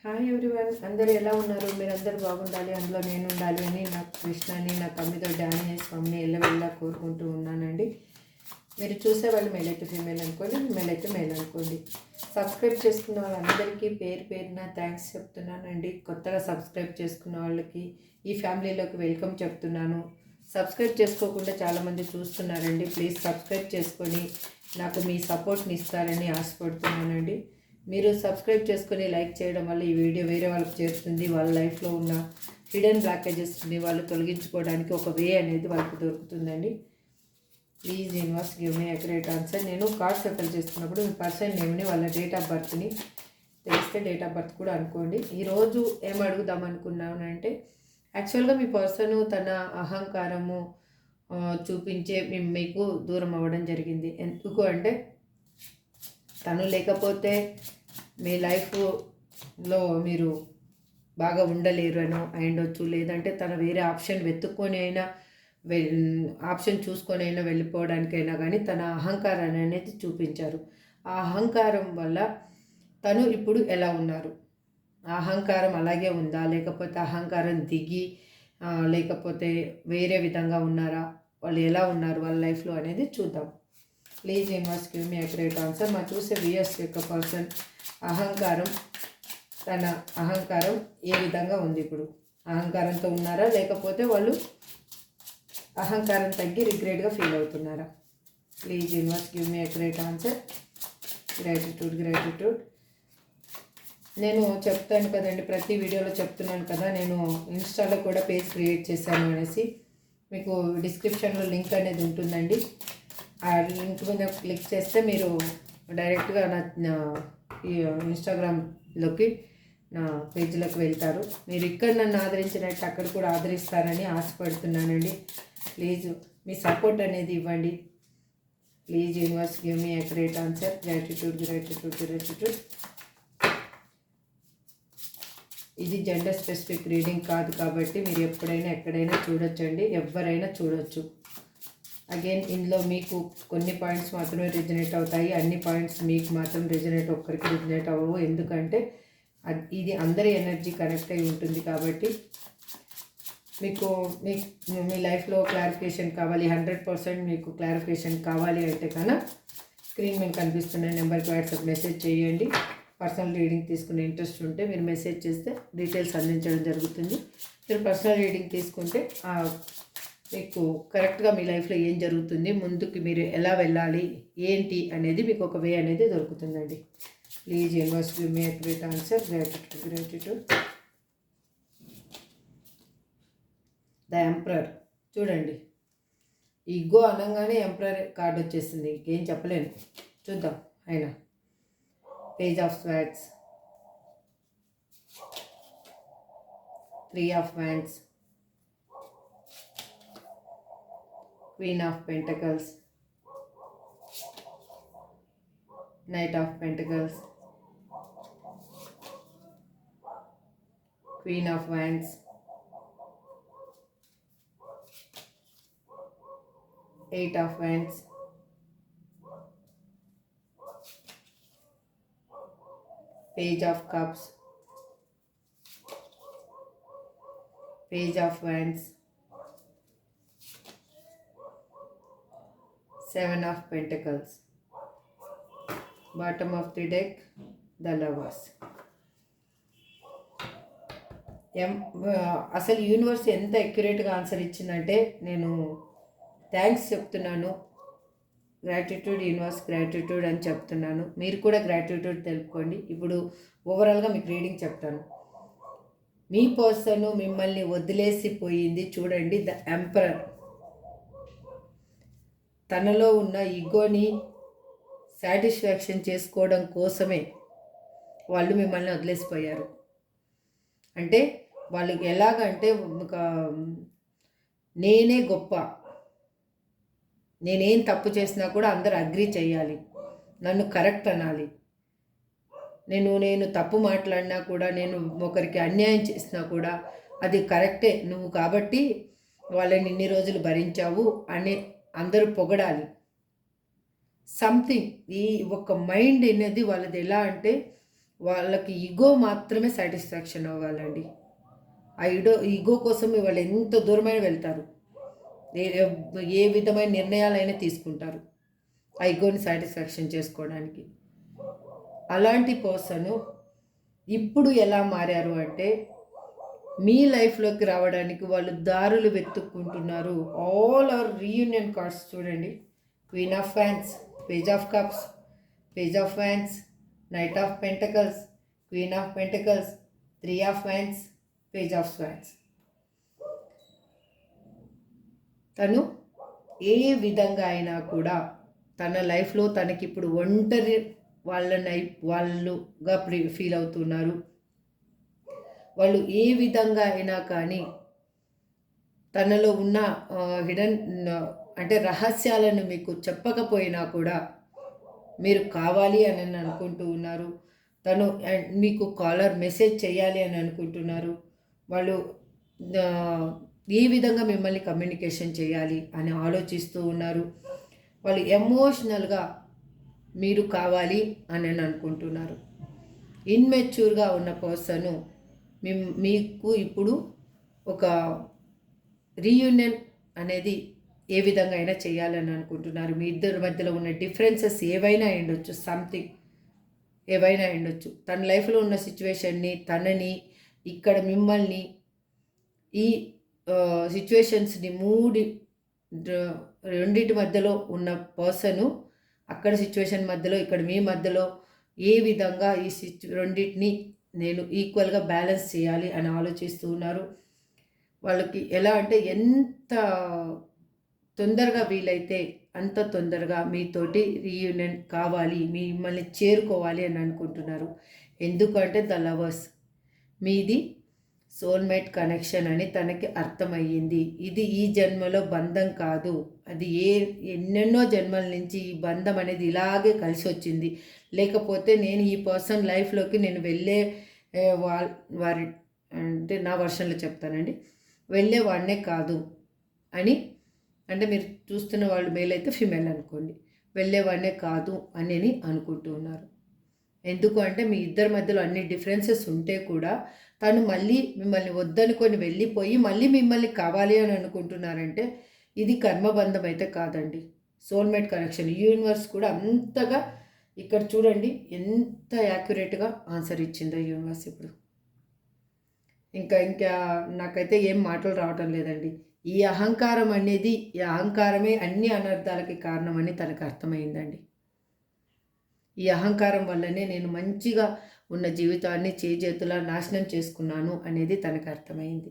Hi everyone, అందరూ ఎలా ఉన్నారు? మీరందరూ బాగుండాలి, అందులో నేను ఉండాలి అని నా కృష్ణని నా తమ్మితో డానీ స్వామిని ఎల్లవెల్లా కోరుకుంటూ ఉన్నానండి. మీరు చూసేవాళ్ళు మేల్ అయితే ఫీమేల్ అనుకోండి, మేల్ అయితే మేల్ అనుకోండి. సబ్స్క్రైబ్ చేసుకున్న వాళ్ళందరికీ పేరు పేరున థ్యాంక్స్ చెప్తున్నానండి. కొత్తగా సబ్స్క్రైబ్ చేసుకున్న వాళ్ళకి ఈ ఫ్యామిలీలోకి వెల్కమ్ చెప్తున్నాను. సబ్స్క్రైబ్ చేసుకోకుండా చాలామంది చూస్తున్నారండి. ప్లీజ్ సబ్స్క్రైబ్ చేసుకొని నాకు మీ సపోర్ట్ని ఇస్తారని ఆశపడుతున్నానండి. మీరు సబ్స్క్రైబ్ చేసుకొని లైక్ చేయడం వల్ల ఈ వీడియో వేరే వాళ్ళకి చేరుతుంది. వాళ్ళ లైఫ్లో ఉన్న హిడెన్ బ్లాకేజెస్ని వాళ్ళు తొలగించుకోవడానికి ఒక వే అనేది వాళ్ళకి దొరుకుతుందండి. Please universe give me accurate answer. నేను కార్డ్ షఫల్ చేస్తున్నప్పుడు మీ పర్సన్ నేమ్ని వాళ్ళ డేట్ ఆఫ్ బర్త్ని తెలిస్తే డేట్ ఆఫ్ బర్త్ కూడా అనుకోండి. ఈరోజు ఏం అడుగుదాం అనుకున్నానంటే, యాక్చువల్గా మీ పర్సన్ తన అహంకారము చూపించే మీకు దూరం అవ్వడం జరిగింది. ఎందుకు అంటే, తను లేకపోతే మీ లైఫ్లో మీరు బాగా ఉండలేరు అనో అయ్యుండొచ్చు. లేదంటే తన వేరే ఆప్షన్ వెతుక్కొని అయినా ఆప్షన్ చూసుకొని అయినా వెళ్ళిపోవడానికైనా కానీ తన అహంకారాన్ని అనేది చూపించారు. ఆ అహంకారం వల్ల తను ఇప్పుడు ఎలా ఉన్నారు? ఆ అహంకారం అలాగే ఉందా, లేకపోతే అహంకారం దిగి లేకపోతే వేరే విధంగా ఉన్నారా? వాళ్ళు ఎలా ఉన్నారు వాళ్ళ లైఫ్లో అనేది చూద్దాం. Please universe give me accurate answer. మా చూసే వియర్స్ యొక్క పర్సన్ తన అహంకారం ఏ విధంగా ఉంది? ఇప్పుడు అహంకారంతో ఉన్నారా, లేకపోతే వాళ్ళు అహంకారం తగ్గి రిగ్రెట్గా ఫీల్ అవుతున్నారా? Please universe give me accurate answer. Gratitude. నేను చెప్తాను కదండి, ప్రతి వీడియోలో చెప్తున్నాను కదా, నేను ఇన్స్టాలో కూడా పేజ్ క్రియేట్ చేశాను అనేసి. మీకు డిస్క్రిప్షన్లో లింక్ అనేది ఉంటుందండి. ఆ లింక్ మీద క్లిక్ చేస్తే మీరు డైరెక్ట్గా నా ఇన్స్టాగ్రామ్లోకి నా పేజ్లోకి వెళ్తారు. మీరు ఇక్కడ నన్ను ఆదరించినట్టు అక్కడ కూడా ఆదరిస్తారని ఆశపడుతున్నానండి. ప్లీజ్ మీ సపోర్ట్ అనేది ఇవ్వండి. Please universe give me accurate answer. Gratitude. ఇది జెండర్ స్పెసిఫిక్ రీడింగ్ కాదు కాబట్టి మీరు ఎప్పుడైనా ఎక్కడైనా చూడొచ్చండి, ఎవరైనా చూడొచ్చు. అగైన్ ఇందులో మీకు కొన్ని పాయింట్స్ మాత్రమే రిజనేట్ అవుతాయి. అన్ని పాయింట్స్ మీకు మాత్రం ఒక్కరికి రిజనేట్ అవ్వవు. ఎందుకంటే ఇది అందరి ఎనర్జీ కనెక్ట్ అయి ఉంటుంది కాబట్టి. మీకు మీ లైఫ్లో క్లారిఫికేషన్ కావాలి, 100% మీకు క్లారిఫికేషన్ కావాలి అంటే కన్నా స్క్రీన్ మీద కనిపిస్తున్న నెంబర్కి వాట్సాప్ మెసేజ్ చేయండి. పర్సనల్ రీడింగ్ తీసుకునే ఇంట్రెస్ట్ ఉంటే మీరు మెసేజ్ చేస్తే డీటెయిల్స్ అందించడం జరుగుతుంది. మీరు పర్సనల్ రీడింగ్ తీసుకుంటే మీకు కరెక్ట్గా మీ లైఫ్లో ఏం జరుగుతుంది, ముందుకు మీరు ఎలా వెళ్ళాలి, ఏంటి అనేది మీకు ఒక వే అనేది దొరుకుతుందండి. Please universe give me accurate answer. Gratitude. The emperor. చూడండి, ఈగో అనగానే ఎంపరర్ కార్డ్ వచ్చేసింది, ఇంకేం చెప్పలేను. చూద్దాం అయినా. Page of swords, 3 of wands, Queen of Pentacles, Knight of Pentacles, Queen of Wands, Eight of Wands, Page of Cups, Page of Wands, 7 of Pentacles. Bottom of the deck, the Lovers. అసలు universe ఎంత అక్యురేట్గా answer ఇచ్చిందంటే నేను thanks చెప్తున్నాను. Gratitude universe, gratitude అని చెప్తున్నాను. మీరు కూడా gratitude తెలుపుకోండి. ఇప్పుడు ఓవరాల్గా మీకు రీడింగ్ చెప్తాను. మీ పర్సన్ మిమ్మల్ని వదిలేసిపోయింది. చూడండి, ద ఎంపరర్. తనలో ఉన్న ఈగోని సాటిస్ఫాక్షన్ చేసుకోవడం కోసమే వాళ్ళు మిమ్మల్ని వదిలేసిపోయారు. అంటే వాళ్ళకి ఎలాగంటే ఒక నేనే గొప్ప, నేనేం తప్పు చేసినా కూడా అందరూ అగ్రీ చేయాలి, నన్ను కరెక్ట్ అనాలి, నేను తప్పు మాట్లాడినా కూడా, నేను ఒకరికి అన్యాయం చేసినా కూడా అది కరెక్టే నువ్వు కాబట్టి వాళ్ళని ఇన్ని రోజులు భరించావు అని అందరూ పొగడాలి. సంథింగ్ ఈ ఒక మైండ్ అనేది వాళ్ళది ఎలా అంటే వాళ్ళకి ఈగో మాత్రమే సాటిస్ఫాక్షన్ అవ్వాలండి. ఆ ఈగో కోసం వాళ్ళు ఎంత దూరమైన వెళ్తారు, ఏ ఏ విధమైన నిర్ణయాలైనా తీసుకుంటారు ఆ ఈగోని సాటిస్ఫాక్షన్ చేసుకోవడానికి. అలాంటి పర్సను ఇప్పుడు ఎలా మారారు అంటే, మీ లైఫ్లోకి రావడానికి వాళ్ళు దారులు వెతుక్కుంటున్నారు. ఆల్ ఆర్ రీయూనియన్ కార్డ్స్ చూడండి. Queen of fans, page of cups, page of fans, night of pentacles, queen of pentacles, 3 of fans, page of swans. తను ఏ విధంగా అయినా కూడా తన లైఫ్లో తనకిప్పుడు ఒంటరి వాళ్ళుగా ఫీల్ అవుతున్నారు. వాళ్ళు ఏ విధంగా అయినా కానీ తనలో ఉన్న హిడెన్ అంటే రహస్యాలను మీకు చెప్పకపోయినా కూడా మీరు కావాలి అని అనుకుంటూ ఉన్నారు. తను మీకు కాలర్ మెసేజ్ చేయాలి అని అనుకుంటున్నారు. వాళ్ళు ఏ విధంగా మిమ్మల్ని కమ్యూనికేషన్ చేయాలి అని ఆలోచిస్తూ ఉన్నారు. వాళ్ళు ఎమోషనల్గా మీరు కావాలి అని అనుకుంటున్నారు. ఇన్మెచ్యూర్గా ఉన్న పర్సను మీకు ఇప్పుడు ఒక రీయూనియన్ అనేది ఏ విధంగా అయినా చేయాలని అనుకుంటున్నారు. మీ ఇద్దరి మధ్యలో ఉన్న డిఫరెన్సెస్ ఏవైనా ఉండొచ్చు, సంథింగ్ ఏవైనా ఉండొచ్చు. తన లైఫ్లో ఉన్న సిచ్యువేషన్ని, తనని, ఇక్కడ మిమ్మల్ని, ఈ సిచ్యువేషన్స్ని రెండింటి మధ్యలో ఉన్న పర్సను అక్కడ సిచ్యువేషన్ మధ్యలో, ఇక్కడ మీ మధ్యలో ఏ విధంగా ఈ రెండింటిని నేను ఈక్వల్గా బ్యాలెన్స్ చేయాలి అని ఆలోచిస్తూ ఉన్నారు. వాళ్ళకి ఎలా అంటే ఎంత తొందరగా వీలైతే అంత తొందరగా మీతోటి రీయూనియన్ కావాలి, మిమ్మల్ని చేరుకోవాలి అని అనుకుంటున్నారు. ఎందుకంటే ద లవర్స్ మీది సోల్మేట్ కనెక్షన్ అని తనకి అర్థమయ్యింది. ఇది ఈ జన్మలో బంధం కాదు, అది ఎన్నెన్నో జన్మల నుంచి ఈ బంధం అనేది ఇలాగే కలిసి వచ్చింది. లేకపోతే నేను ఈ పర్సన్ లైఫ్లోకి నేను వెళ్ళే వారి అంటే నా వర్షన్లో చెప్తానండి, వెళ్ళేవాడినే కాదు అని. అంటే మీరు చూస్తున్న వాళ్ళు మేల్ అయితే ఫిమేల్ అనుకోండి, వెళ్ళేవాడినే కాదు అని అనుకుంటూ ఉన్నారు. ఎందుకు అంటే మీ ఇద్దరి మధ్యలో అన్ని డిఫరెన్సెస్ ఉంటే కూడా తను మళ్ళీ మిమ్మల్ని వద్దనుకొని వెళ్ళిపోయి మళ్ళీ మిమ్మల్ని కావాలి అని అనుకుంటున్నారంటే ఇది కర్మబంధం అయితే కాదండి, సోల్మేట్ కనెక్షన్. యూనివర్స్ కూడా అంతగా ఇక్కడ చూడండి ఎంత యాక్యురేట్గా ఆన్సర్ ఇచ్చిందో యూనివర్స్. ఇప్పుడు ఇంకా నాకైతే ఏం మాటలు రావటం లేదండి. ఈ అహంకారం అనేది, ఈ అహంకారమే అన్ని అనర్థాలకి కారణమని తనకు అర్థమైందండి. ఈ అహంకారం వల్లనే నేను మంచిగా ఉన్న జీవితాన్ని చేజేతులా నాశనం చేసుకున్నాను అనేది తనకు అర్థమైంది.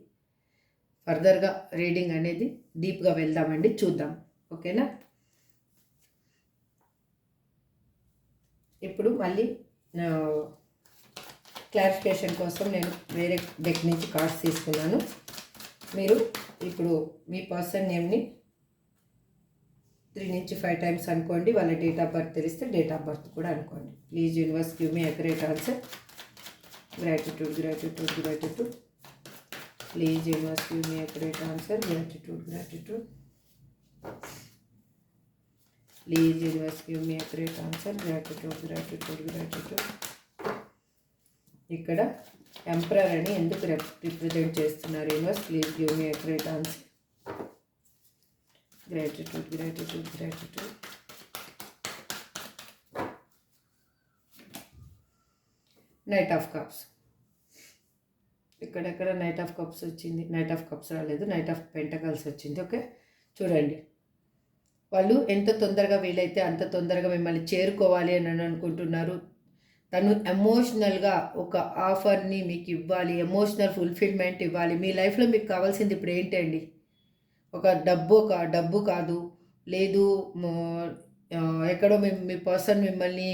ఫర్దర్గా రీడింగ్ అనేది డీప్గా వెళ్దామండి, చూద్దాం. ఓకేనా? ఇప్పుడు మళ్ళీ క్లారిఫికేషన్ కోసం నేను వేరే డెక్ నుంచి కార్డ్స్ తీసుకున్నాను. మీరు ఇప్పుడు మీ పర్సన్ నేమ్ని 3 నుంచి 5 టైమ్స్ అనుకోండి. వాళ్ళ డేట్ ఆఫ్ బర్త్ తెలిస్తే డేట్ ఆఫ్ బర్త్ కూడా అనుకోండి. Please universe give me accurate answer. Gratitude, gratitude, gratitude. Please universe give me accurate answer. Gratitude, gratitude. Please universe give me accurate answer. Gratitude, gratitude, gratitude. ఇక్కడ emperor అని ఎందుకు represent చేస్తున్నారు universe? Please give me accurate answer. Gratitude, gratitude, gratitude. Knight of cups. ఇక్కడెక్కడ knight of cups వచ్చింది, knight of cups రాలేదు, knight of pentacles వచ్చింది. Okay, చూడండి. వాళ్ళు ఎంత తొందరగా వీలైతే అంత తొందరగా మిమ్మల్ని చేరుకోవాలి అని అనుకుంటున్నారు. తను ఎమోషనల్గా ఒక ఆఫర్ని మీకు ఇవ్వాలి, ఎమోషనల్ ఫుల్ఫిల్మెంట్ ఇవ్వాలి. మీ లైఫ్లో మీకు కావాల్సింది ఇప్పుడు ఏంటండి? ఒక డబ్బు కాదు, లేదు ఎక్కడో మీ పర్సన్ మిమ్మల్ని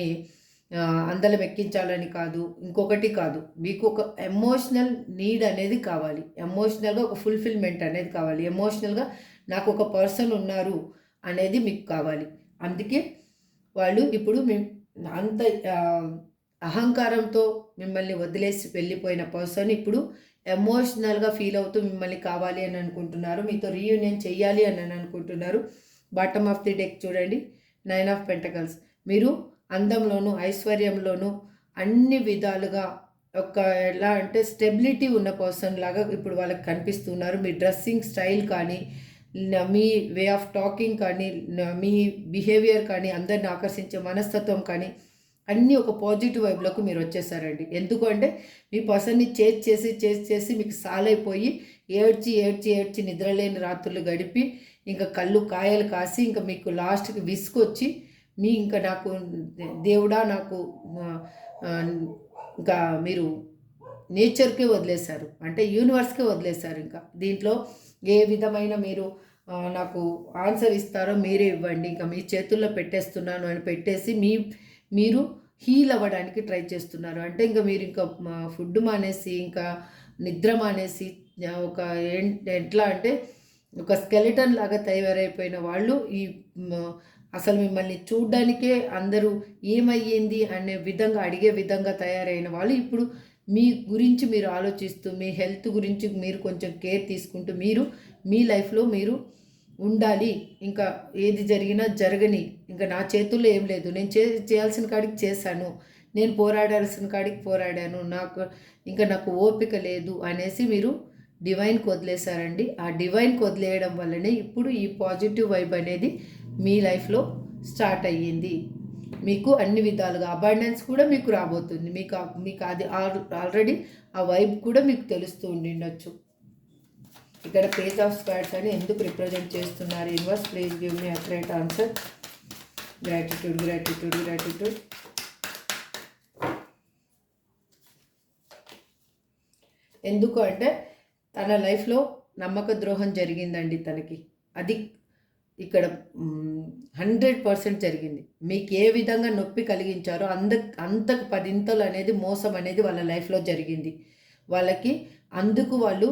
అందలం ఎక్కించాలని కాదు, ఇంకొకటి కాదు. మీకు ఒక ఎమోషనల్ నీడ్ అనేది కావాలి, ఎమోషనల్గా ఒక ఫుల్ఫిల్మెంట్ అనేది కావాలి, ఎమోషనల్గా నాకు ఒక పర్సన్ ఉన్నారు అనేది మీకు కావాలి. అందుకే వాళ్ళు ఇప్పుడు అంత అహంకారంతో మిమ్మల్ని వదిలేసి వెళ్ళిపోయిన పర్సన్ ఇప్పుడు ఎమోషనల్గా ఫీల్ అవుతూ మిమ్మల్ని కావాలి అని అనుకుంటున్నారు, మీతో రీయూనియన్ చెయ్యాలి అని అనుకుంటున్నారు. బాటమ్ ఆఫ్ ది డెక్ చూడండి, 9 ఆఫ్ పెంటకల్స్. మీరు అందంలోనూ ఐశ్వర్యంలోనూ అన్ని విధాలుగా ఒక ఎలా అంటే స్టెబిలిటీ ఉన్న పర్సన్ లాగా ఇప్పుడు వాళ్ళకి కనిపిస్తున్నారు. మీ డ్రెస్సింగ్ స్టైల్ కానీ, మీ వే ఆఫ్ టాకింగ్ కానీ, మీ బిహేవియర్ కానీ, అందరిని ఆకర్షించే మనస్తత్వం కానీ అన్నీ ఒక పాజిటివ్ వైబ్లోకి మీరు వచ్చేసారండి. ఎందుకు అంటే మీ పర్సన్ని చేసి మీకు సాలైపోయి ఏడ్చి నిద్రలేని రాత్రులు గడిపి ఇంకా కళ్ళు కాయలు కాసి ఇంకా మీకు లాస్ట్కి విసుకొచ్చి ఇంకా నాకు దేవుడా నాకు ఇంకా మీరు నేచర్కే వదిలేశారు, అంటే యూనివర్స్కే వదిలేశారు. ఇంకా దీంట్లో ఏ విధమైన మీరు నాకు ఆన్సర్ ఇస్తారో మీరే ఇవ్వండి, ఇంకా మీ చేతుల్లో పెట్టేస్తున్నాను అని పెట్టేసి మీరు హీల్ అవ్వడానికి ట్రై చేస్తున్నారు. అంటే ఇంకా మీరు ఇంకా ఫుడ్ మానేసి ఇంకా నిద్ర మానేసి ఒక ఎట్లా అంటే ఒక స్కెలిటన్ లాగా తయారైపోయిన వాళ్ళు అసలు మిమ్మల్ని చూడ్డానికే అందరూ ఏమయ్యింది అనే విధంగా అడిగే విధంగా తయారైన వాళ్ళు ఇప్పుడు మీ గురించి మీరు ఆలోచిస్తూ మీ హెల్త్ గురించి మీరు కొంచెం కేర్ తీసుకుంటూ మీ లైఫ్లో మీరు ఉండాలి. ఇంకా ఏది జరిగినా జరగని, ఇంకా నా చేతుల్లో ఏం లేదు, నేను చేయాల్సిన కాడికి చేశాను, నేను పోరాడాల్సిన కాడికి పోరాడాను, నాకు ఓపిక లేదు అనేసి మీరు డివైన్కి వదిలేశారండి. ఆ డివైన్కి వదిలేయడం వల్లనే ఇప్పుడు ఈ పాజిటివ్ వైబ్ అనేది మీ లైఫ్లో స్టార్ట్ అయ్యింది. మీకు అన్ని విధాలుగా అబాండెన్స్ కూడా మీకు రాబోతుంది. మీకు అది ఆల్రెడీ ఆ వైబ్ కూడా మీకు తెలుస్తూ ఉండిండొచ్చు. ఇక్కడ పేజ్ ఆఫ్ స్పాడ్స్ అని ఎందుకు రిప్రజెంట్ చేస్తున్నారు universe? Please give me accurate answer. Gratitude. ఎందుకు అంటే తన లైఫ్లో నమ్మక ద్రోహం జరిగిందండి తనకి. అది ఇక్కడ 100% జరిగింది. మీకు ఏ విధంగా నొప్పి కలిగించారో అంతకు 10 ఇంతలు అనేది మోసం అనేది వాళ్ళ లైఫ్లో జరిగింది. వాళ్ళకి అందుకు వాళ్ళు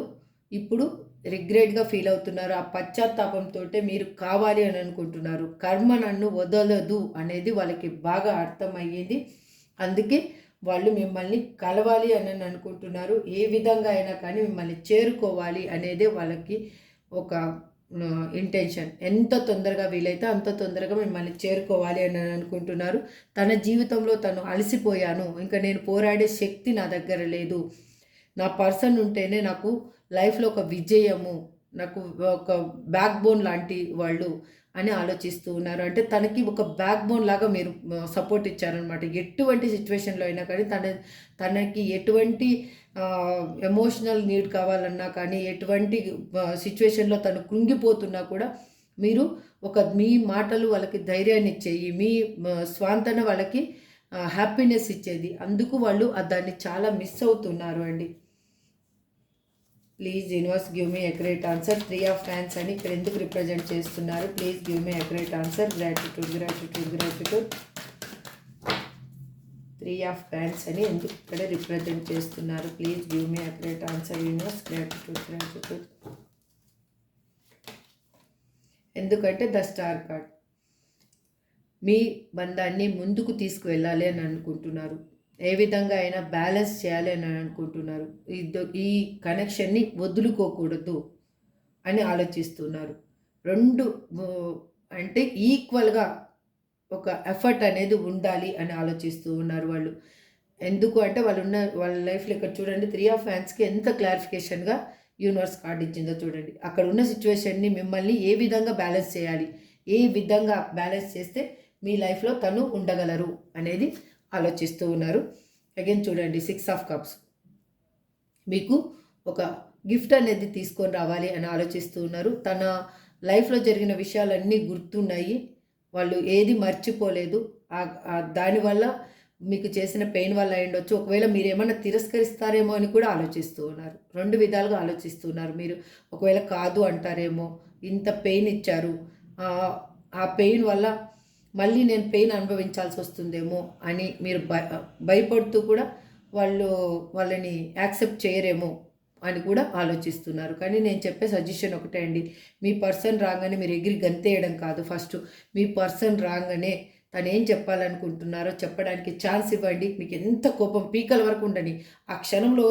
ఇప్పుడు రిగ్రెట్గా ఫీల్ అవుతున్నారు. ఆ పశ్చాత్తాపంతో మీరు కావాలి అని అనుకుంటున్నారు. కర్మ నన్ను వదలదు అనేది వాళ్ళకి బాగా అర్థమయ్యేది. అందుకే వాళ్ళు మిమ్మల్ని కలవాలి అని అనుకుంటున్నారు. ఏ విధంగా అయినా కానీ మిమ్మల్ని చేరుకోవాలి అనేదే వాళ్ళకి ఒక ఇంటెన్షన్. ఎంత తొందరగా వీలైతే అంత తొందరగా మిమ్మల్ని చేరుకోవాలి అని అనుకుంటున్నారు. తన జీవితంలో తను అలసిపోయాను, ఇంకా నేను పోరాడే శక్తి నా దగ్గర లేదు, నా పర్సన్ ఉంటేనే నాకు లైఫ్లో ఒక విజయము, నాకు ఒక బ్యాక్ బోన్ లాంటి వాళ్ళు అని ఆలోచిస్తూ ఉన్నారు. అంటే తనకి ఒక బ్యాక్ బోన్ లాగా మీరు సపోర్ట్ ఇచ్చారనమాట. ఎటువంటి సిచ్యువేషన్లో అయినా కానీ తనకి ఎటువంటి ఎమోషనల్ నీడ్ కావాలన్నా కానీ, ఎటువంటి సిచ్యువేషన్లో తను కృంగిపోతున్నా కూడా మీరు మీ మాటలు వాళ్ళకి ధైర్యాన్ని ఇచ్చేయి, మీ స్వాంతన వాళ్ళకి హ్యాపీనెస్ ఇచ్చేది. అందుకు వాళ్ళు దాన్ని చాలా మిస్ అవుతున్నారు అండి. Please universe give me accurate answer. 3 of fans అని ఇక్కడ ఎందుకు రిప్రజెంట్ చేస్తున్నారు? Please give me accurate answer. Gratitude. 3 of fans అని ఎందుకు ఇక్కడ రిప్రజెంట్ చేస్తున్నారు? Please give me accurate answer universe. Gratitude. ఎందుకంటే ద స్టార్ కార్డ్ మీ బంధాన్ని ముందుకు తీసుకువెళ్ళాలి అని అనుకుంటున్నారు. ఏ విధంగా అయినా బ్యాలెన్స్ చేయాలి అని అనుకుంటున్నారు. ఈ కనెక్షన్ని వదులుకోకూడదు అని ఆలోచిస్తున్నారు. 2 అంటే ఈక్వల్గా ఒక ఎఫర్ట్ అనేది ఉండాలి అని ఆలోచిస్తూ ఉన్నారు వాళ్ళు. ఎందుకు అంటే వాళ్ళ లైఫ్లో ఇక్కడ చూడండి 3 ఆఫ్ ఫ్యాన్స్కి ఎంత క్లారిఫికేషన్గా యూనివర్స్ కార్డ్ ఇచ్చిందో చూడండి. అక్కడ ఉన్న సిచ్యువేషన్ని మిమ్మల్ని ఏ విధంగా బ్యాలెన్స్ చేయాలి, ఏ విధంగా బ్యాలెన్స్ చేస్తే మీ లైఫ్లో తను ఉండగలరు అనేది ఆలోచిస్తూ ఉన్నారు. అగైన్ చూడండి 6 ఆఫ్ కప్స్ మీకు ఒక గిఫ్ట్ అనేది తీసుకొని రావాలి అని ఆలోచిస్తూ ఉన్నారు. తన లైఫ్లో జరిగిన విషయాలన్నీ గుర్తున్నాయి, వాళ్ళు ఏది మర్చిపోలేదు. దానివల్ల మీకు చేసిన పెయిన్ వల్ల అయ్యుండొచ్చు. ఒకవేళ మీరు ఏమైనా తిరస్కరిస్తారేమో అని కూడా ఆలోచిస్తూ ఉన్నారు. 2 విధాలుగా ఆలోచిస్తున్నారు. మీరు ఒకవేళ కాదు అంటారేమో, ఇంత పెయిన్ ఇచ్చారు, ఆ పెయిన్ వల్ల మళ్ళీ నేను పెయిన్ అనుభవించాల్సి వస్తుందేమో అని మీరు భయపడుతూ కూడా వాళ్ళని యాక్సెప్ట్ చేయరేమో అని కూడా ఆలోచిస్తున్నారు. కానీ నేను చెప్పే సజెషన్ ఒకటే అండి, మీ పర్సన్ రాగానే మీరు ఎగిరి గంతేయడం కాదు. ఫస్ట్ మీ పర్సన్ రాగానే తను ఏం చెప్పాలనుకుంటున్నారో చెప్పడానికి ఛాన్స్ ఇవ్వండి. మీకు ఎంత కోపం పీకల వరకు ఉండని, ఆ క్షణంలో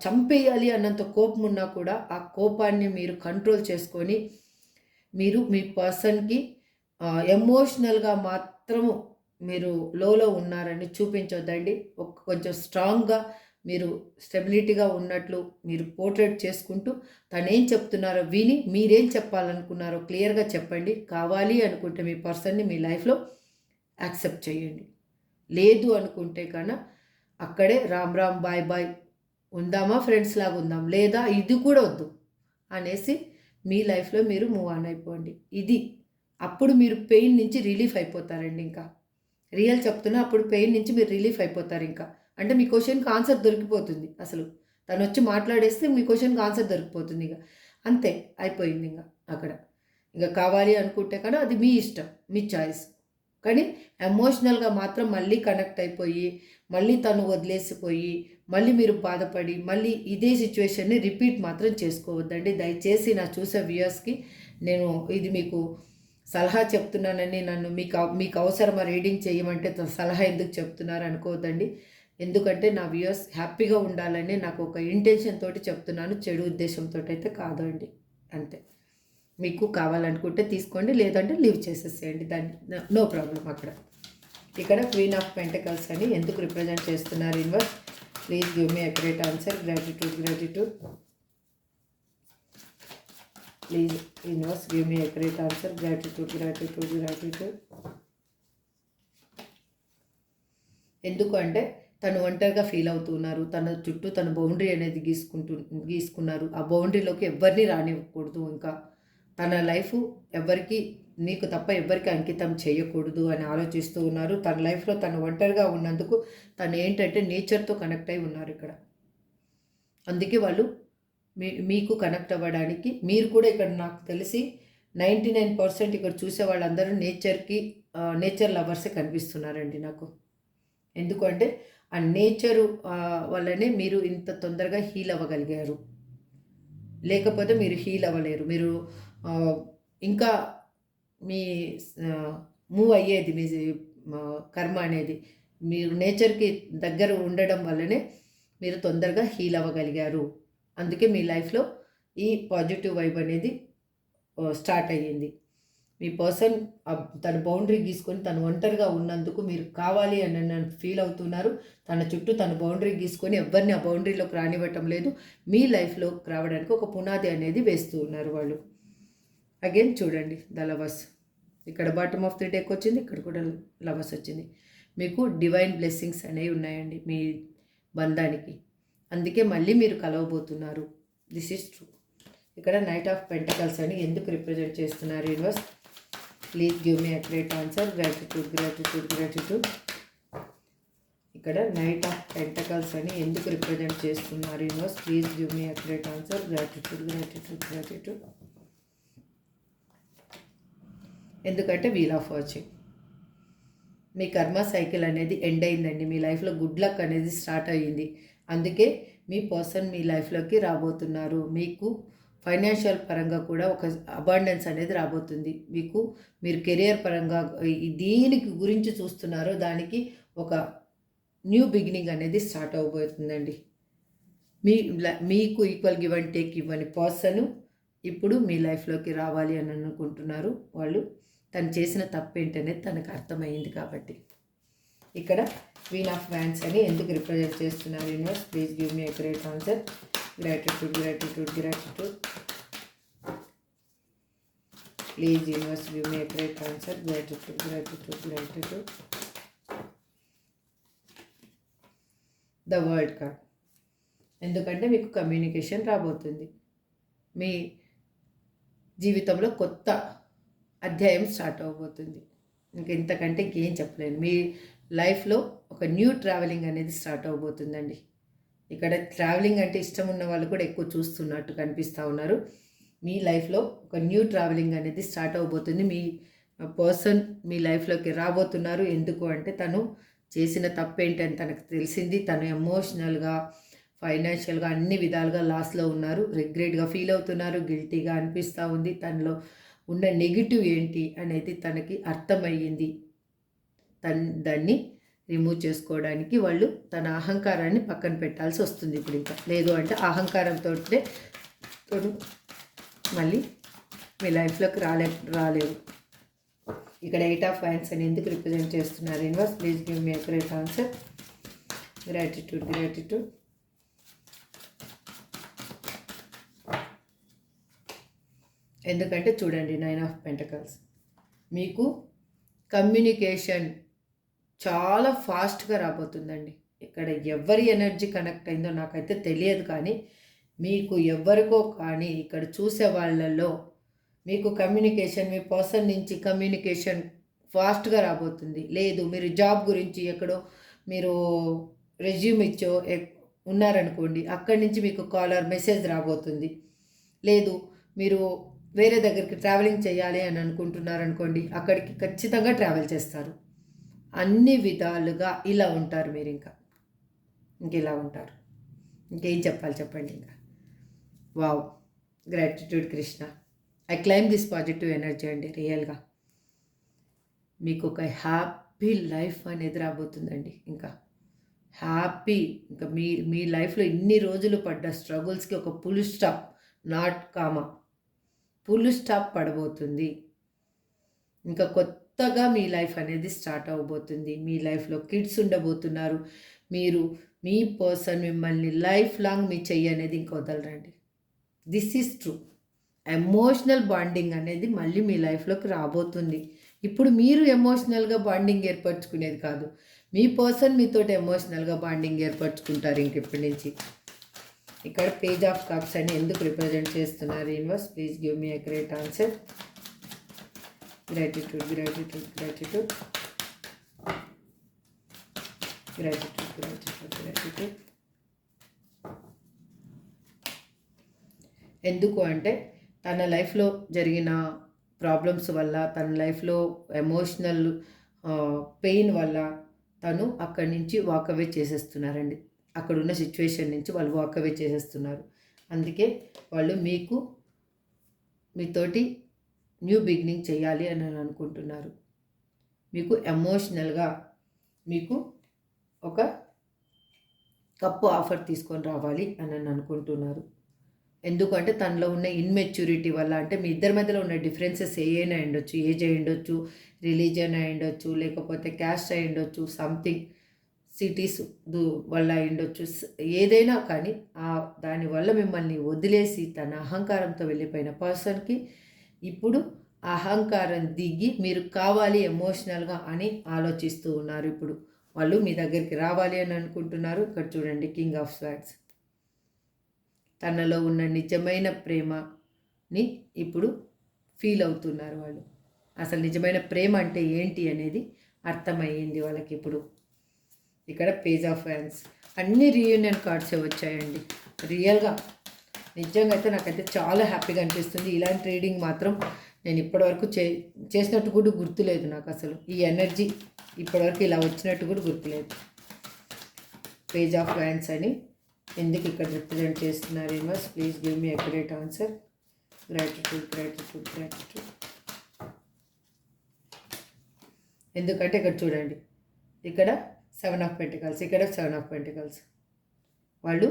చంపేయాలి అన్నంత కోపం ఉన్నా కూడా ఆ కోపాన్ని మీరు కంట్రోల్ చేసుకొని మీరు మీ పర్సన్కి ఎమోషనల్గా మాత్రము మీరు లోలో ఉన్నారని చూపించొద్దండి. కొంచెం స్ట్రాంగ్గా మీరు స్టెబిలిటీగా ఉన్నట్లు మీరు పోర్ట్రేట్ చేసుకుంటూ తనేం చెప్తున్నారో విని మీరేం చెప్పాలనుకున్నారో క్లియర్గా చెప్పండి. కావాలి అనుకుంటే మీ పర్సన్ని మీ లైఫ్లో యాక్సెప్ట్ చేయండి. లేదు అనుకుంటే కన్నా అక్కడే రామ్ రామ్ బాయ్ బాయ్ ఉందామా, ఫ్రెండ్స్ లాగా ఉందాం, లేదా ఇది కూడా వద్దు అనేసి మీ లైఫ్లో మీరు మూవ్ ఆన్ అయిపోండి. ఇది అప్పుడు మీరు పెయిన్ నుంచి రిలీఫ్ అయిపోతారండి. ఇంకా రియల్ చెప్తున్నా, అప్పుడు పెయిన్ నుంచి మీరు రిలీఫ్ అయిపోతారు. ఇంకా అంటే మీ క్వశ్చన్కి ఆన్సర్ దొరికిపోతుంది. అసలు తను వచ్చి మాట్లాడేస్తే మీ క్వశ్చన్కి ఆన్సర్ దొరికిపోతుంది. ఇక అంతే అయిపోయింది. ఇంకా అక్కడ ఇంకా కావాలి అనుకుంటే కానీ అది మీ ఇష్టం, మీ చాయిస్. కానీ ఎమోషనల్గా మాత్రం మళ్ళీ కనెక్ట్ అయిపోయి మళ్ళీ తను వదిలేసిపోయి మళ్ళీ మీరు బాధపడి మళ్ళీ ఇదే సిచ్యువేషన్ని రిపీట్ మాత్రం చేసుకోవద్దండి. దయచేసి నా చూసే వ్యూయర్స్కి నేను ఇది మీకు సలహా చెప్తున్నానని నన్ను మీకు అవసరమా రీడింగ్ చేయమంటే సలహా ఎందుకు చెప్తున్నారు అనుకోవద్దండి. ఎందుకంటే నా వ్యూయర్స్ హ్యాపీగా ఉండాలని నాకు ఒక ఇంటెన్షన్ తోటి చెప్తున్నాను, చెడు ఉద్దేశంతో అయితే కాదు అండి. అంతే. మీకు కావాలనుకుంటే తీసుకోండి, లేదంటే లీవ్ చేసేసేయండి, దాన్ని నో ప్రాబ్లం. అక్కడ ఇక్కడ క్వీన్ ఆఫ్ పెంటకల్స్ అని ఎందుకు రిప్రజెంట్ చేస్తున్నారు universe? Please give me accurate answer. Gratitude. Please universe give me accurate answer. Gratitude. ఎందుకంటే తను ఒంటరిగా ఫీల్ అవుతున్నారు. తన చుట్టూ తన బౌండరీ అనేది గీసుకున్నారు. ఆ బౌండరీలోకి ఎవరిని రానివ్వకూడదు. ఇంకా తన లైఫ్ ఎవరికి, నీకు తప్ప ఎవరికి అంకితం చేయకూడదు అని ఆలోచిస్తూ ఉన్నారు. తన లైఫ్లో తను ఒంటరిగా ఉన్నందుకు తను ఏంటంటే నేచర్తో కనెక్ట్ అయి ఉన్నారు ఇక్కడ. అందుకే వాళ్ళు మీకు కనెక్ట్ అవ్వడానికి మీరు కూడా ఇక్కడ నాకు తెలిసి 99% ఇక్కడ చూసే వాళ్ళందరూ నేచర్ లవర్సే కనిపిస్తున్నారండి నాకు. ఎందుకంటే ఆ నేచరు వల్లనే మీరు ఇంత తొందరగా హీల్ అవ్వగలిగారు. లేకపోతే మీరు హీల్ అవ్వలేరు. మీరు ఇంకా మీ మూవ్ అయ్యేది మీ కర్మ అనేది మీరు నేచర్కి దగ్గర ఉండడం వల్లనే మీరు తొందరగా హీల్ అవ్వగలిగారు. అందుకే మీ లైఫ్లో ఈ పాజిటివ్ వైబ్ అనేది స్టార్ట్ అయ్యింది. మీ పర్సన్ తన బౌండరీ గీసుకొని తను ఒంటరిగా ఉన్నందుకు మీరు కావాలి అని నన్ను ఫీల్ అవుతున్నారు. తన చుట్టూ తన బౌండరీ గీసుకొని ఎవరిని ఆ బౌండరీలోకి రానివ్వటం లేదు. మీ లైఫ్లోకి రావడానికి ఒక పునాది అనేది వేస్తూ ఉన్నారు వాళ్ళు. అగైన్ చూడండి ద లవర్స్. ఇక్కడ బాటమ్ ఆఫ్ ది డెక్ వచ్చింది, ఇక్కడ కూడా లవర్స్ వచ్చింది. మీకు డివైన్ బ్లెస్సింగ్స్ అనేవి ఉన్నాయండి మీ బంధానికి. అందుకే మళ్ళీ మీరు కలవబోతున్నారు. This is true. ఇక్కడ నైట్ ఆఫ్ పెంటకల్స్ అని ఎందుకు రిప్రజెంట్ చేస్తున్నారు universe? Please give me accurate answer. Gratitude. ఇక్కడ నైట్ ఆఫ్ పెంటకల్స్ అని ఎందుకు రిప్రజెంట్ చేస్తున్నారు universe? Please give me accurate answer. Gratitude. ఎందుకంటే వీల్ ఆఫ్ వాచింగ్. మీ కర్మ సైకిల్ అనేది ఎండ్ అయిందండి. మీ లైఫ్లో గుడ్ లక్ అనేది స్టార్ట్ అయ్యింది. అందుకే మీ పర్సన్ మీ లైఫ్లోకి రాబోతున్నారు. మీకు ఫైనాన్షియల్ పరంగా కూడా ఒక అబాండెన్స్ అనేది రాబోతుంది. మీరు కెరియర్ పరంగా దేనికి గురించి చూస్తున్నారో దానికి ఒక న్యూ బిగినింగ్ అనేది స్టార్ట్ అవ్వబోతుందండి. మీకు ఈక్వల్ గివ్ అండ్ టేక్ ఇవ్వని పర్సన్ ఇప్పుడు మీ లైఫ్లోకి రావాలి అని అనుకుంటున్నారు. వాళ్ళు తను చేసిన తప్పేంటనేది తనకు అర్థమైంది కాబట్టి. ఇక్కడ క్వీన్ ఆఫ్ వ్యాండ్స్ అని ఎందుకు రిప్రజెంట్ చేస్తున్నారు universe? Please give me accurate answer. Gratitude. Please universe give me accurate answer. Gratitude. The world card. ఎందుకంటే మీకు కమ్యూనికేషన్ రాబోతుంది. మీ జీవితంలో కొత్త అధ్యాయం స్టార్ట్ అవ్వబోతుంది. ఇంతకంటే ఇంకేం చెప్పలేను. మీ లైఫ్లో ఒక న్యూ ట్రావెలింగ్ అనేది స్టార్ట్ అవ్వబోతుందండి. ఇక్కడ ట్రావెలింగ్ అంటే ఇష్టం ఉన్న వాళ్ళు కూడా ఎక్కువ చూస్తున్నట్టు కనిపిస్తూ ఉన్నారు. మీ లైఫ్లో ఒక న్యూ ట్రావెలింగ్ అనేది స్టార్ట్ అవ్వబోతుంది. మీ పర్సన్ మీ లైఫ్లోకి రాబోతున్నారు. ఎందుకు అంటే తను చేసిన తప్పేంటని తనకు తెలిసింది. తను ఎమోషనల్గా, ఫైనాన్షియల్గా అన్ని విధాలుగా లాస్లో ఉన్నారు. రిగ్రెట్గా ఫీల్ అవుతున్నారు. గిల్టీగా అనిపిస్తూ ఉంది. తనలో ఉన్న నెగిటివ్ ఏంటి అనేది తనకి అర్థమయ్యింది. దాన్ని రిమూవ్ చేసుకోవడానికి వాళ్ళు తన అహంకారాన్ని పక్కన పెట్టాల్సి వస్తుంది ఇప్పుడు. ఇంకా లేదు అంటే అహంకారంతో మళ్ళీ మీ లైఫ్లోకి రాలేవు. ఇక్కడ 8 ఆఫ్ హ్యాండ్స్ అని ఎందుకు రిప్రజెంట్ చేస్తున్నారు universe? Please give me accurate answer. Gratitude. ఎందుకంటే చూడండి 9 ఆఫ్ పెంటకల్స్. మీకు కమ్యూనికేషన్ చాలా ఫాస్ట్గా రాబోతుందండి. ఇక్కడ ఎవరి ఎనర్జీ కనెక్ట్ అయిందో నాకైతే తెలియదు, కానీ మీకు ఎవరికో కానీ ఇక్కడ చూసే వాళ్ళల్లో మీకు కమ్యూనికేషన్, మీ పర్సన్ నుంచి కమ్యూనికేషన్ ఫాస్ట్గా రాబోతుంది. లేదు మీరు జాబ్ గురించి ఎక్కడో మీరు రెజ్యూమ్ ఇచ్చో ఉన్నారనుకోండి, అక్కడి నుంచి మీకు కాల్ ఆర్ మెసేజ్ రాబోతుంది. లేదు మీరు వేరే దగ్గరికి ట్రావెలింగ్ చేయాలి అని అనుకుంటున్నారనుకోండి, అక్కడికి ఖచ్చితంగా ట్రావెల్ చేస్తారు. అన్ని విధాలుగా ఇలా ఉంటారు మీరు. ఇంకెలా ఉంటారు? ఇంకేం చెప్పాలి చెప్పండి ఇంకా. Wow, gratitude Krishna. I claim this positive energy అండి. రియల్గా మీకు ఒక హ్యాపీ లైఫ్ అనేది రాబోతుందండి. ఇంకా హ్యాపీ, ఇంకా మీ లైఫ్లో ఇన్ని రోజులు పడ్డ స్ట్రగుల్స్కి ఒక full stop, not comma, full stop పడబోతుంది. ఇంకా కొత్తగా మీ లైఫ్ అనేది స్టార్ట్ అవ్వబోతుంది. మీ లైఫ్లో కిడ్స్ ఉండబోతున్నారు. మీరు మీ పర్సన్ మిమ్మల్ని లైఫ్ లాంగ్ మీ చెయ్యి అనేది ఇంక వదలరండి. This is true. Emotional bonding అనేది మళ్ళీ మీ లైఫ్లోకి రాబోతుంది. ఇప్పుడు మీరు ఎమోషనల్గా బాండింగ్ ఏర్పరచుకునేది కాదు, మీ పర్సన్ మీతోటి ఎమోషనల్గా బాండింగ్ ఏర్పరచుకుంటారు ఇంకెప్పటి నుంచి. ఇక్కడ పేజ్ ఆఫ్ కప్స్ అని ఎందుకు రిప్రజెంట్ చేస్తున్నారు universe? Please give me a great answer. Gratitude. ఎందుకు అంటే తన లైఫ్లో జరిగిన ప్రాబ్లమ్స్ వల్ల, తన లైఫ్లో ఎమోషనల్ పెయిన్ వల్ల తను అక్కడి నుంచి వాకవే చేసేస్తున్నారండి. అక్కడున్న సిచ్యువేషన్ నుంచి వాళ్ళు వాకవే చేసేస్తున్నారు. అందుకే వాళ్ళు మీతోటి న్యూ బిగినింగ్ చేయాలి అని అనుకుంటున్నారు. మీకు ఎమోషనల్గా మీకు ఒక కప్పు ఆఫర్ తీసుకొని రావాలి అని అనుకుంటున్నారు. ఎందుకంటే తనలో ఉన్న ఇన్మెచ్యూరిటీ వల్ల, అంటే మీ ఇద్దరి మధ్యలో ఉన్న డిఫరెన్సెస్ ఏమైనా ఉండొచ్చు, ఏజ్ అయి ఉండొచ్చు, రిలీజియన్ అయి ఉండొచ్చు, లేకపోతే క్యాస్ట్ అయి ఉండొచ్చు, సంథింగ్ సిటీస్ వల్ల ఉండొచ్చు, ఏదైనా కానీ దానివల్ల మిమ్మల్ని వదిలేసి తన అహంకారంతో వెళ్ళిపోయిన పర్సన్కి ఇప్పుడు అహంకారం దిగి మీరు కావాలి ఎమోషనల్గా అని ఆలోచిస్తూ ఉన్నారు. ఇప్పుడు వాళ్ళు మీ దగ్గరికి రావాలి అని అనుకుంటున్నారు. ఇక్కడ చూడండి, కింగ్ ఆఫ్ స్వార్డ్స్. తనలో ఉన్న నిజమైన ప్రేమని ఇప్పుడు ఫీల్ అవుతున్నారు వాళ్ళు. అసలు నిజమైన ప్రేమ అంటే ఏంటి అనేది అర్థమయ్యింది వాళ్ళకి ఇప్పుడు. ఇక్కడ పేజ్ ఆఫ్ హ్యాండ్స్. అన్ని రీయూనియన్ కార్డ్సే వచ్చాయండి. రియల్గా నిజంగా అయితే నాకైతే చాలా హ్యాపీగా అనిపిస్తుంది. ఇలాంటి రీడింగ్ మాత్రం నేను ఇప్పటివరకు చేసినట్టు కూడా గుర్తులేదు నాకు. అసలు ఈ ఎనర్జీ ఇప్పటివరకు ఇలా వచ్చినట్టు కూడా గుర్తులేదు. పేజ్ ఆఫ్ హ్యాండ్స్ అని ఎందుకు ఇక్కడ రిప్రజెంట్ చేస్తున్నారు universe? Please give me accurate answer. Gratitude. ఎందుకంటే ఇక్కడ చూడండి, ఇక్కడ 7 ఆఫ్ పెంటికల్స్, ఇక్కడ 7 ఆఫ్ పెంటికల్స్. వాళ్ళు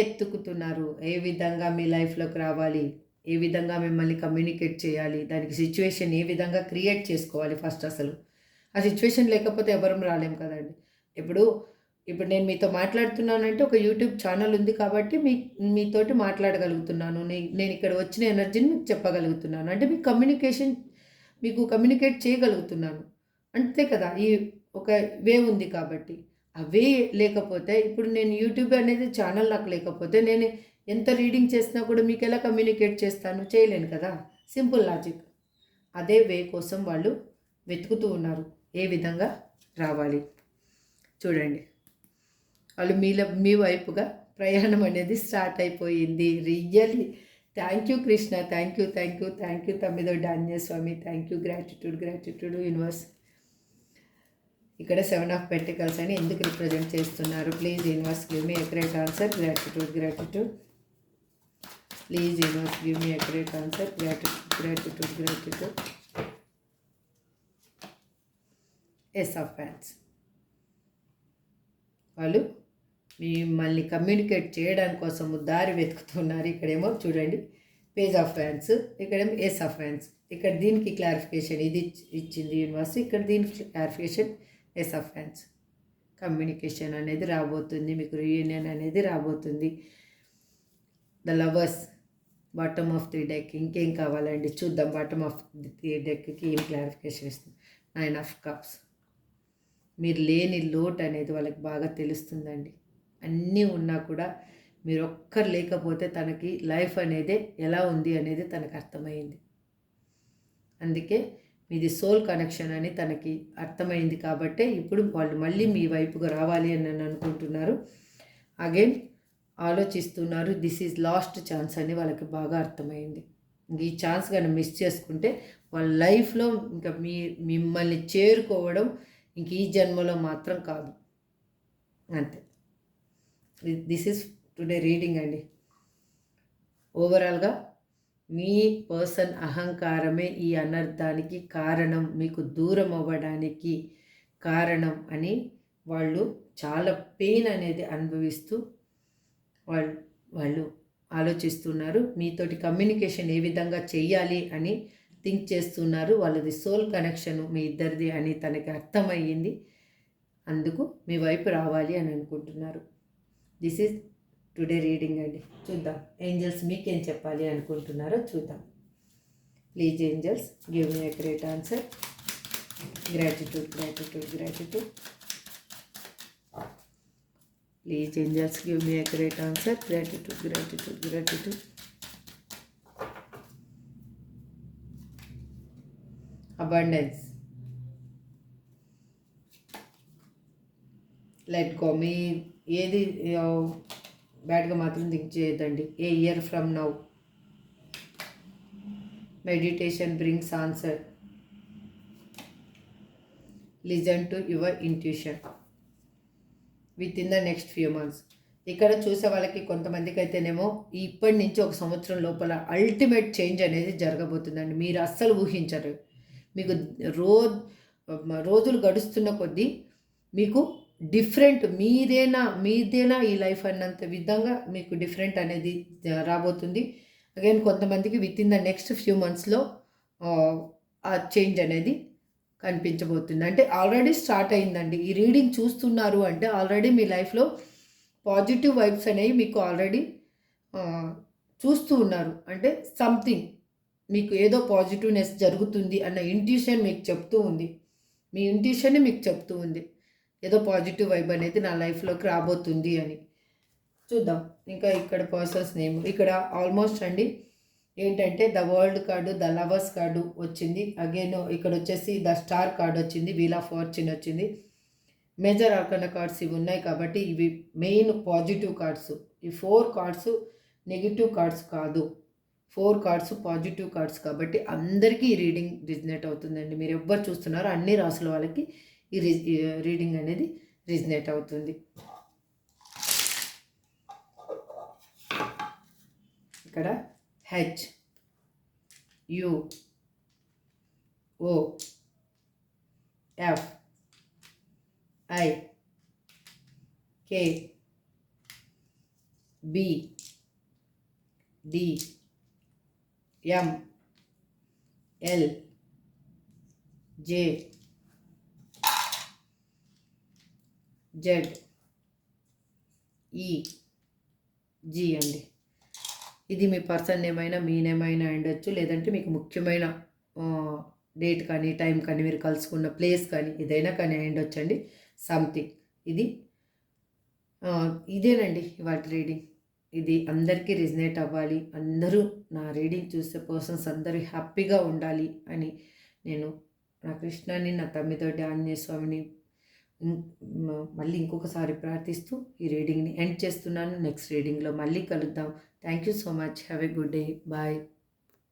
ఎత్తుకుతున్నారు ఏ విధంగా మీ లైఫ్లోకి రావాలి, ఏ విధంగా మిమ్మల్ని కమ్యూనికేట్ చేయాలి, దానికి సిచ్యువేషన్ ఏ విధంగా క్రియేట్ చేసుకోవాలి. ఫస్ట్ అసలు ఆ సిచ్యువేషన్ లేకపోతే ఎవరం రాలేం కదండి. ఇప్పుడు నేను మీతో మాట్లాడుతున్నానంటే ఒక యూట్యూబ్ ఛానల్ ఉంది కాబట్టి మీతోటి మాట్లాడగలుగుతున్నాను. నేను ఇక్కడ వచ్చిన ఎనర్జీని మీకు చెప్పగలుగుతున్నాను, అంటే మీకు కమ్యూనికేట్ చేయగలుగుతున్నాను అంతే కదా. ఈ ఒక వే ఉంది కాబట్టి. ఆ వే లేకపోతే, ఇప్పుడు నేను యూట్యూబ్ అనేది ఛానల్ నాకు లేకపోతే నేను ఎంత రీడింగ్ చేసినా కూడా మీకు ఎలా కమ్యూనికేట్ చేస్తాను? చేయలేను కదా. Simple logic. అదే వే కోసం వాళ్ళు వెతుకుతూ ఉన్నారు, ఏ విధంగా రావాలి. చూడండి, వాళ్ళు మీ వైపుగా ప్రయాణం అనేది స్టార్ట్ అయిపోయింది. Really thank you Krishna, thank you Thammidoddi Anjaneya Swamy, thank you. Gratitude universe. ఇక్కడ 7 ఆఫ్ పెంటికల్స్ అని ఎందుకు రిప్రజెంట్ చేస్తున్నారు? Please universe give me accurate answer. Gratitude. Please universe give me accurate answer. Gratitude. Ace of hands. వాళ్ళు మిమ్మల్ని కమ్యూనికేట్ చేయడం కోసం దారి వెతుకుతున్నారు. ఇక్కడేమో చూడండి పేజ్ ఆఫ్ హ్యాండ్స్, ఇక్కడేమో ఎస్ ఆఫ్ హ్యాండ్స్. ఇక్కడ దీనికి క్లారిఫికేషన్ ఇది ఇచ్చింది యూనివర్స్. ఇక్కడ దీనికి clarification ace of hands. Communication అనేది రాబోతుంది, మీకు రీయూనియన్ అనేది రాబోతుంది. The lovers bottom of the deck. ఇంకేం కావాలండి చూద్దాం. బాటమ్ ఆఫ్ ది డెక్కి ఏం క్లారిఫికేషన్ ఇస్తుంది. 9 ఆఫ్ కప్స్. మీరు లేని లోటు అనేది వాళ్ళకి బాగా తెలుస్తుందండి. అన్నీ ఉన్నా కూడా మీరు ఒక్కరు లేకపోతే తనకి లైఫ్ అనేది ఎలా ఉంది అనేది తనకు అర్థమైంది. అందుకే మీది సోల్ కనెక్షన్ అని తనకి అర్థమైంది కాబట్టే ఇప్పుడు వాళ్ళు మళ్ళీ మీ వైపుగా రావాలి అని అనుకుంటున్నారు. అగైన్ ఆలోచిస్తున్నారు. దిస్ ఈజ్ లాస్ట్ ఛాన్స్ అని వాళ్ళకి బాగా అర్థమైంది. ఈ ఛాన్స్ కానీ మిస్ చేసుకుంటే వాళ్ళ లైఫ్లో ఇంకా మిమ్మల్ని చేరుకోవడం ఇంక ఈ జన్మలో మాత్రం కాదు. అంతే. దిస్ ఈజ్ టుడే రీడింగ్ అండి. ఓవరాల్గా మీ పర్సన్ అహంకారమే ఈ అనర్థానికి కారణం, మీకు దూరం అవ్వడానికి కారణం అని వాళ్ళు చాలా పెయిన్ అనేది అనుభవిస్తూ వాళ్ళు ఆలోచిస్తున్నారు. మీతోటి కమ్యూనికేషన్ ఏ విధంగా చెయ్యాలి అని థింక్ చేస్తున్నారు. వాళ్ళది సోల్ కనెక్షన్ మీ ఇద్దరిది అని తనకి అర్థమయ్యింది. అందుకు మీ వైపు రావాలి అని అనుకుంటున్నారు. దిస్ ఈజ్ టుడే రీడింగ్ అండి. చూద్దాం ఏంజల్స్ మీకేం చెప్పాలి అనుకుంటున్నారో చూద్దాం. Please angels give me a great answer. Gratitude, gratitude, gratitude. Please angels give me a great answer. Gratitude, gratitude, gratitude. Abundance. Let go. మీ ఏది బ్యాడ్గా మాత్రం థింక్ చేయొద్దండి. A year from now meditation brings answer. Listen to your intuition within the next few months. ఇక్కడ చూసే వాళ్ళకి కొంతమందికి అయితేనేమో ఇప్పటి నుంచి 1 సంవత్సరం లోపల అల్టిమేట్ చేంజ్ అనేది జరగబోతుందండి. మీరు అస్సలు ఊహించరు. మీకు రోజులు గడుస్తున్న కొద్దీ మీకు డిఫరెంట్ మీదేనా ఈ లైఫ్ అన్నంత విధంగా మీకు డిఫరెంట్ అనేది రాబోతుంది. అగైన్ కొంతమందికి with in the next few మంత్స్లో ఆ చేంజ్ అనేది కనిపించబోతుంది. అంటే ఆల్రెడీ స్టార్ట్ అయిందండి. ఈ రీడింగ్ చూస్తున్నారు అంటే ఆల్రెడీ మీ లైఫ్లో పాజిటివ్ వైబ్స్ అనేవి మీకు ఆల్రెడీ చూస్తూ ఉన్నారు. అంటే సంథింగ్ మీకు ఏదో పాజిటివ్నెస్ జరుగుతుంది అన్న ఇంట్యూషన్ మీకు చెప్తూ ఉంది. మీ ఇంట్యూషనే మీకు చెప్తూ ఉంది ఏదో పాజిటివ్ వైబ్ అనేది నా లైఫ్లోకి రాబోతుంది అని. చూద్దాం. ఇంకా ఇక్కడ పర్సన్స్ నేమ్ ఇక్కడ ఆల్మోస్ట్ అండి ఏంటంటే the world card, the lovers card వచ్చింది. అగైన్ ఇక్కడ వచ్చేసి ద స్టార్ కార్డు వచ్చింది, వీల్ ఆఫ్ ఫార్చ్యూన్ వచ్చింది. మేజర్ ఆర్కన కార్డ్స్ ఇవి ఉన్నాయి కాబట్టి ఇవి మెయిన్ పాజిటివ్ కార్డ్స్. ఈ 4 కార్డ్స్ నెగిటివ్ కార్డ్స్ కాదు. 4 కార్డ్స్ పాజిటివ్ కార్డ్స్ కాబట్టి అందరికీ ఈ రీడింగ్ రిజనేట్ అవుతుందండి. మీరు ఎవ్వరు చూస్తున్నారో అన్ని రాసుల వాళ్ళకి ఈ రీడింగ్ అనేది రిజనేట్ అవుతుంది. ఇక్కడ H U O F I K B D M L J Z E G అండి. ఇది మీ పర్సన్ ఏమైనా మీ నేమైనా ఉండొచ్చు, లేదంటే మీకు ముఖ్యమైన డేట్ కానీ టైం కానీ మీరు కలుసుకున్న ప్లేస్ కానీ ఏదైనా కానీ ఉండొచ్చండి. సంథింగ్ ఇదేనండి ఇవాళ రీడింగ్. ఇది అందరికీ రిజనేట్ అవ్వాలి. అందరూ నా రీడింగ్ చూసే పర్సన్స్ అందరూ హ్యాపీగా ఉండాలి అని నేను నా కృష్ణాని, నా తమ్మితోటి ఆంజనేయ స్వామిని మళ్ళీ ఇంకొకసారి ప్రార్థిస్తూ ఈ రీడింగ్ని ఎండ్ చేస్తున్నాను. నెక్స్ట్ రీడింగ్లో మళ్ళీ కలుద్దాం. Thank you so much. Have a good day. Bye.